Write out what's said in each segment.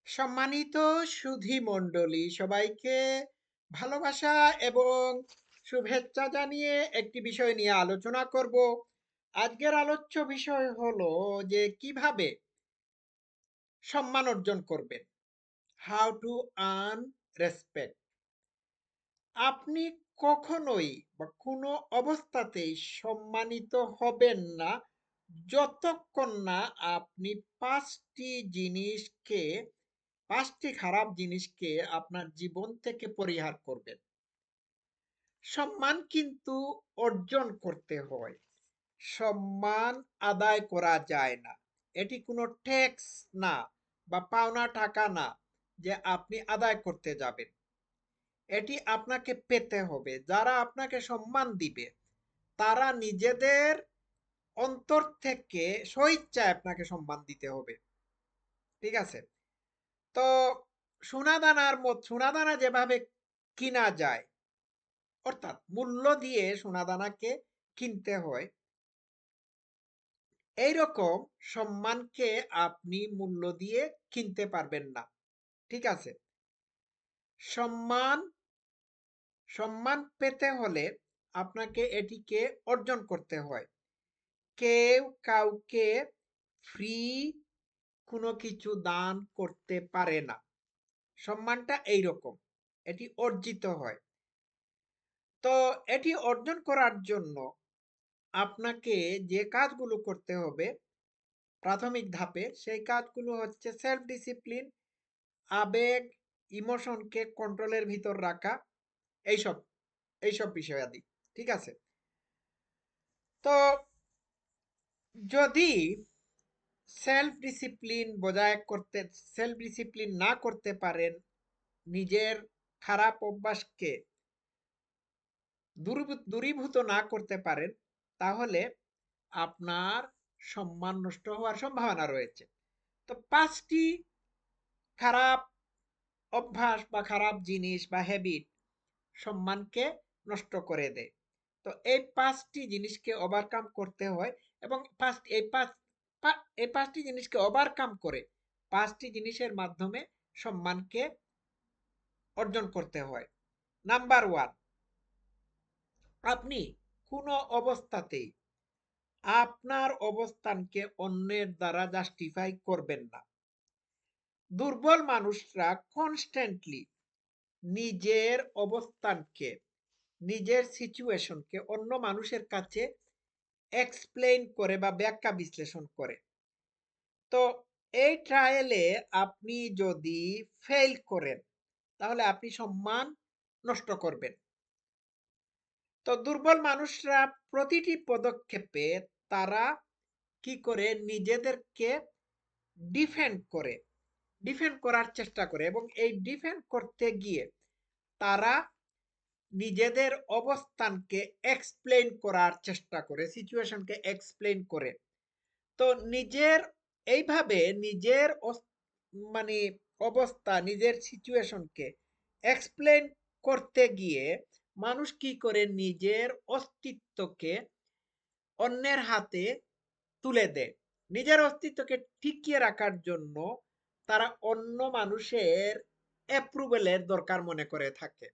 সম্মানিত সুধী মণ্ডলী সবাইকে ভালোবাসা এবং শুভেচ্ছা জানিয়ে একটি বিষয় নিয়ে আলোচনা করব। আজকের আলোচ্য বিষয় হলো যে কিভাবে সম্মান অর্জন করবেন, হাউ টু আর্ন রেসপেক্ট। আপনি কখনোই বা কোনো অবস্থাতেই সম্মানিত হবেন না যতক্ষণ না আপনি পাঁচটি জিনিসকে পাঁচটি খারাপ জিনিসকে আপনার জীবন থেকে পরিহার করবেন। সম্মান কিন্তু অর্জন করতে হয়, সম্মান আদায় করা যায় না। এটি কোনো ট্যাক্স না বা পাওনা টাকা না যে আপনি আদায় করতে যাবেন। এটি আপনাকে পেতে হবে। যারা আপনাকে সম্মান দিবে তারা নিজেদের অন্তর থেকে স্বইচ্ছায় আপনাকে সম্মান দিতে হবে। ঠিক আছে? তো সোনাদানা যেভাবে কিনা যায়, অর্থাৎ মূল্য দিয়ে সোনাদানাকে কিনতে হয়, এইরকম সম্মানকে আপনি মূল্য দিয়ে কিনতে পারবেন না। ঠিক আছে? সম্মান সম্মান পেতে হলে আপনাকে এটিকে অর্জন করতে হয়। কেউ কাউকে ফ্রি কোনো কিছু দান করতে পারে না। সম্মানটা এইরকম, এটি অর্জিত হয়। তো এটি অর্জন করার জন্য আপনাকে যে কাজগুলো করতে হবে প্রাথমিক ধাপে, সেই কাজগুলো হচ্ছে সেলফ ডিসিপ্লিন, আবেগ, ইমোশনকে কন্ট্রোলের ভিতর রাখা, এইসব এইসব বিষয়াদি। ঠিক আছে? তো যদি সেলফ ডিসিপ্লিন না করতে পারেন, নিজের খারাপ অভ্যাসকে দূরীভূত না করতে পারেন, তাহলে আপনার সম্মান নষ্ট হওয়ার সম্ভাবনা রয়েছে। তো পাঁচটি খারাপ অভ্যাস বা খারাপ জিনিস বা হ্যাবিট সম্মানকে নষ্ট করে দেয়। তো এই পাঁচটি জিনিসকে ওভারকাম করতে হয়, এবং এই পাঁচটি জিনিসকে ওভারকাম করে পাঁচটি জিনিসের মাধ্যমে সম্মানকে অর্জন করতে হয়। নাম্বার ওয়ান, আপনি কোনো অবস্থাতেই আপনার অবস্থানকে অন্যের দ্বারা জাস্টিফাই করবেন না। দুর্বল মানুষরা কনস্ট্যান্টলি নিজের অবস্থানকে, নিজের সিচুয়েশনকে অন্য মানুষের কাছে এক্সপ্লেইন করে বা ব্যাখ্যা বিশ্লেষণ করে। তো এই ট্রায়ালে আপনি যদি ফেল করেন, তাহলে আপনি সম্মান নষ্ট করবেন। তো দুর্বল মানুষরা প্রতিটি পদক্ষেপে তারা কি করে, নিজেদেরকে ডিফেন্ড ডিফেন্ড করার চেষ্টা করে, এবং এই ডিফেন্ড করতে গিয়ে তারা নিজেদের অবস্থানকে এক্সপ্লেইন করার চেষ্টা করে, সিচুয়েশনকে এক্সপ্লেইন করে। তো এইভাবে নিজের মানে অবস্থা, নিজের সিচুয়েশনকে এক্সপ্লেইন করতে গিয়ে মানুষ কি করে, নিজের অস্তিত্বকে অন্যের হাতে তুলে দেয়। নিজের অস্তিত্বকে টিকিয়ে রাখার জন্য তারা অন্য মানুষের অ্যাপ্রুভেলের দরকার মনে করে থাকে।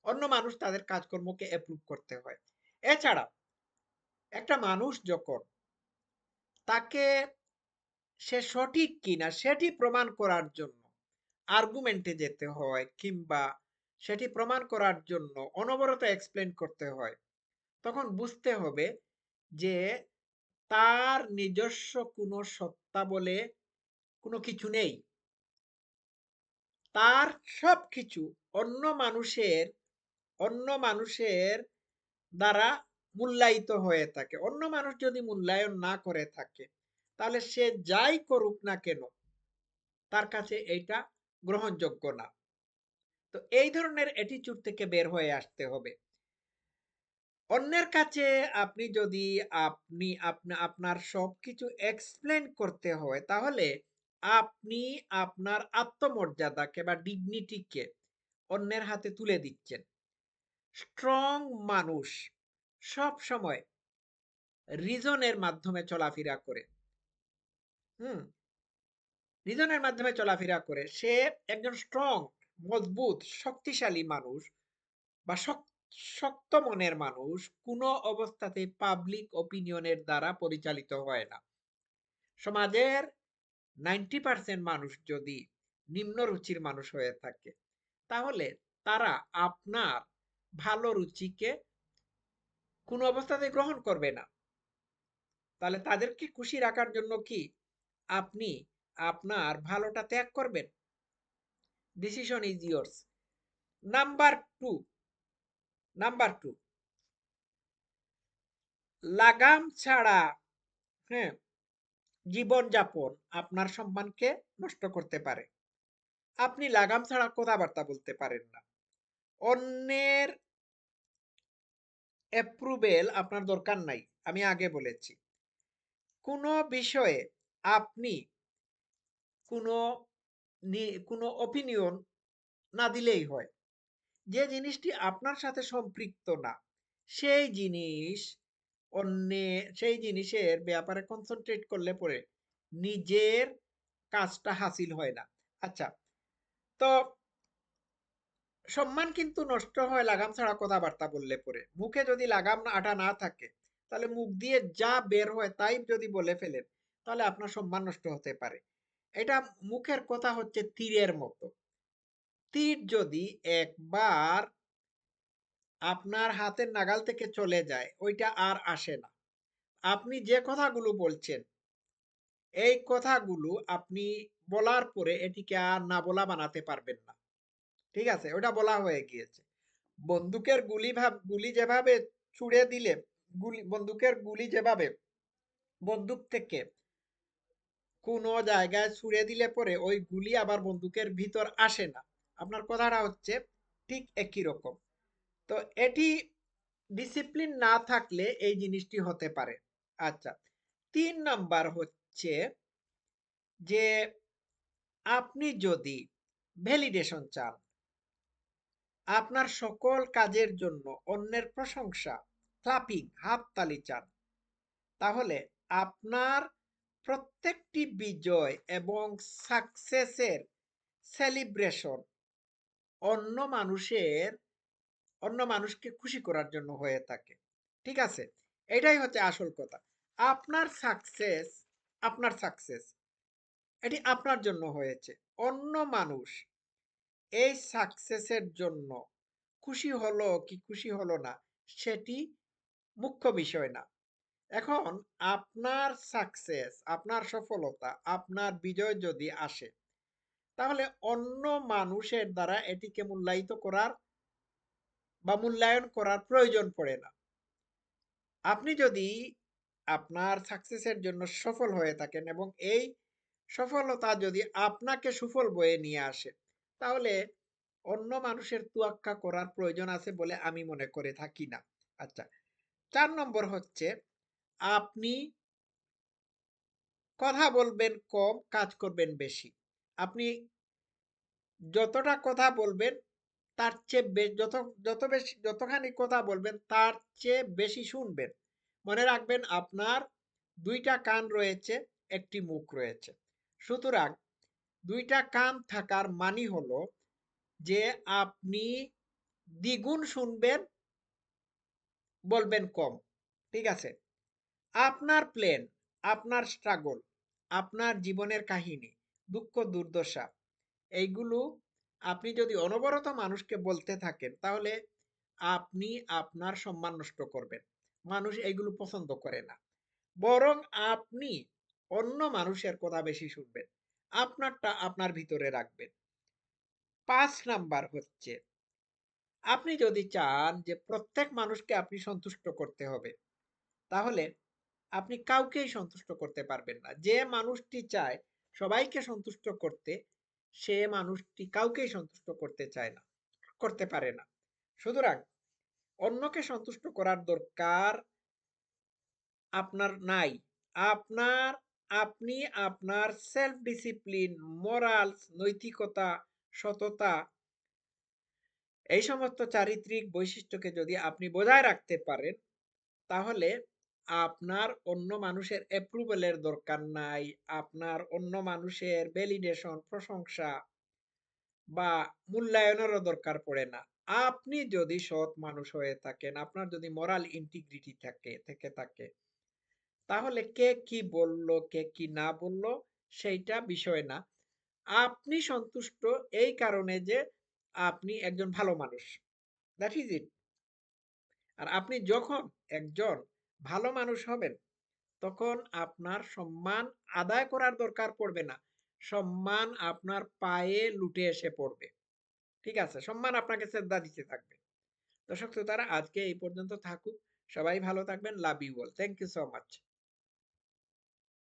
অন্য মানুষ তাদের কাজকর্মকে অ্যাপ্রুভ করতে হয়। এছাড়া একটা মানুষ যখন, তাকে সে সঠিক কিনা সেটি প্রমাণ করার জন্য আর্গুমেন্টে যেতে হয়, কিংবা সেটি প্রমাণ করার জন্য অনবরত এক্সপ্লেন করতে হয়, তখন বুঝতে হবে যে তার নিজস্ব কোনো সত্তা বলে কোনো কিছু নেই। তার সবকিছু অন্য মানুষের অন্য মানুষের দ্বারা মূল্যায়িত হয়ে থাকে। অন্য মানুষ যদি মূল্যায়ন না করে থাকে, তাহলে সে যাই করুক না কেন তার কাছে এইটা গ্রহণযোগ্য না। তো এই ধরনের অ্যাটিটিউড থেকে বের হয়ে আসতে হবে। অন্যের কাছে আপনি যদি আপনার সবকিছু এক্সপ্লেন করতে হয়, তাহলে আপনি আপনার আত্মমর্যাদাকে বা ডিগনিটিকে অন্যের হাতে তুলে দিচ্ছেন। স্ট্রং মানুষ সব সময় রিজনের মাধ্যমে চলাফেরা করে। হুম রিজনের মাধ্যমে চলাফেরা করে, সে একজন স্ট্রং, মজবুত, শক্তিশালী মানুষ বা শক্ত মনের মানুষ কোনো অবস্থাতেই পাবলিক অপিনিয়নের দ্বারা পরিচালিত হয় না। সমাজের 90% মানুষ যদি নিম্ন রুচির মানুষ হয়ে থাকে, তাহলে তারা আপনার ভালো রুচিকে কোনো অবস্থাতেই গ্রহণ করবে না। তাহলে তাদেরকে খুশি রাখার জন্য কি আপনি আপনার ভালোটা ত্যাগ করবেন? Decision is years. Number 2, number 2, লাগাম ছাড়া, হ্যাঁ, জীবনযাপন আপনার সম্মানকে নষ্ট করতে পারে। আপনি লাগাম ছাড়া কথাবার্তা বলতে পারেন না। অন্যের অ্যাপ্রুভেল আপনার দরকার নাই। আমি আগে বলেছি। কোনো বিষয়ে আপনি কোনো কোনো অপিনিয়ন না দিলেই হয়। যে জিনিসটি আপনার সাথে সম্পৃক্ত না, সেই জিনিস সেই জিনিসের ব্যাপারে কনসেনট্রেট করলে পরে নিজের কাজটা হাসিল হয় না। আচ্ছা, তো সম্মান কিন্তু নষ্ট হয় লাগাম ছাড়া কথাবার্তা বললে পরে। মুখে যদি লাগাম আটা না থাকে, তাহলে মুখ দিয়ে যা বের হয় তাই যদি বলে ফেলেন, তাহলে আপনার সম্মান নষ্ট হতে পারে। এটা মুখের কথা হচ্ছে তীরের মতো। তীর যদি একবার আপনার হাতের নাগাল থেকে চলে যায়, ওইটা আর আসে না। আপনি যে কথাগুলো বলছেন, এই কথাগুলো আপনি বলার পরে এটিকে আর না বলা বানাতে পারবেন না। ঠিক আছে? ওটা বলা হয়ে গিয়েছে। বন্দুকের গুলি যেভাবে ছুড়ে দিলে, বন্দুকের গুলি যেভাবে বন্দুক থেকে কোনো জায়গায় ছুড়ে দিলে পরে ওই গুলি আবার বন্দুকের ভিতর আসে না। আপনার কথাটা হচ্ছে ঠিক একই রকম। তো এটি ডিসিপ্লিন না থাকলে এই জিনিসটি হতে পারে। আচ্ছা, ৩ নাম্বার হচ্ছে যে আপনি যদি ভ্যালিডেশন চান, আপনার সকল কাজের জন্য অন্যের প্রশংসা, ক্লাপিং, হাততালি চান, তাহলে আপনার প্রত্যেকটি বিজয় এবং সাকসেসের সেলিব্রেশন অন্য মানুষের অন্য মানুষকে খুশি করার জন্য হয়ে থাকে। ঠিক আছে? এটাই হচ্ছে আসল কথা। আপনার সাকসেস, আপনার সাকসেস এটি আপনার জন্য হয়েছে। অন্য মানুষ এই সাকসেসের জন্য খুশি হলো কি খুশি হলো না, সেটি মুখ্য বিষয় না। এখন আপনার সাকসেস, আপনার সফলতা, আপনার বিজয় যদি আসে, তাহলে অন্য মানুষের দ্বারা এটিকে মূল্যায়িত করার বা মূল্যায়ন করার প্রয়োজন পড়ে না। আপনি যদি আপনার সাকসেসের জন্য সফল হয়ে থাকেন এবং এই সফলতা যদি আপনাকে সুফল বয়ে নিয়ে আসে, তাহলে অন্য মানুষের তোয়াক্কা করার প্রয়োজন আছে বলে আমি মনে করে থাকি না। আচ্ছা, ৪ নম্বর হচ্ছে আপনি কথা বলবেন কম, কাজ করবেন বেশি। আপনি যতটা কথা বলবেন তার চেয়ে যতখানি কথা বলবেন তার চেয়ে বেশি শুনবেন। মনে রাখবেন আপনার ২ টা কান রয়েছে, ১ টি মুখ রয়েছে। সুতরাং ২ টা কান থাকার মানে হলো যে আপনি দ্বিগুণ শুনবেন, বলবেন কম। ঠিক আছে? আপনার প্ল্যান, আপনার স্ট্রাগল, আপনার জীবনের কাহিনী, দুঃখ দুর্দশা, এইগুলো আপনি যদি অনবরত মানুষকে বলতে থাকেন, তাহলে আপনি আপনার সম্মান নষ্ট করবেন। মানুষ এইগুলো পছন্দ করে না। বরং আপনি অন্য মানুষের কথা বেশি শুনবেন। আপনারটা আপনার ভিতরে রাখবেন। ৫ নাম্বার হচ্ছে আপনি যদি চান যে প্রত্যেক মানুষকে আপনি সন্তুষ্ট করতে হবে, তাহলে আপনি কাউকেই সন্তুষ্ট করতে পারবেন না। যে মানুষটি চায় সবাইকে সন্তুষ্ট করতে, সে মানুষটি কাউকেই সন্তুষ্ট করতে চায় না, করতে পারে না। সুতরাং অন্যকে সন্তুষ্ট করার দরকার আপনার নাই। আপনার আপনি আপনার সেলফ ডিসিপ্লিন, মোরালস, নৈতিকতা, সততা, এই সমস্ত চারিত্রিক বৈশিষ্ট্যকে যদি আপনি বজায় রাখতে পারেন, তাহলে আপনার অন্য মানুষের অ্যাপ্রুভাল এর দরকার নাই। আপনার অন্য মানুষের ভ্যালিডেশন, প্রশংসা বা মূল্যায়নেরও দরকার পড়ে না। আপনি যদি সৎ মানুষ হয়ে থাকেন, আপনার যদি মোরাল ইন্টিগ্রিটি থেকে থাকে, তাহলে কে কি বলল, কে কি না বলল সেইটা বিষয় না। আপনি সন্তুষ্ট এই কারণে যে আপনি একজন ভালো মানুষ। That is it. আর আপনি যখন একজন ভালো মানুষ হবেন, তখন আপনার সম্মান আদায় করার দরকার পড়বে না। সম্মান আপনার পায়ে লুটে এসে পড়বে। ঠিক আছে? সম্মান আপনাকে শ্রদ্ধা দিতে থাকবে। দর্শক শ্রোতারা আজকে এই পর্যন্ত থাকুক। সবাই ভালো থাকবেন। Love you all. Thank you so much.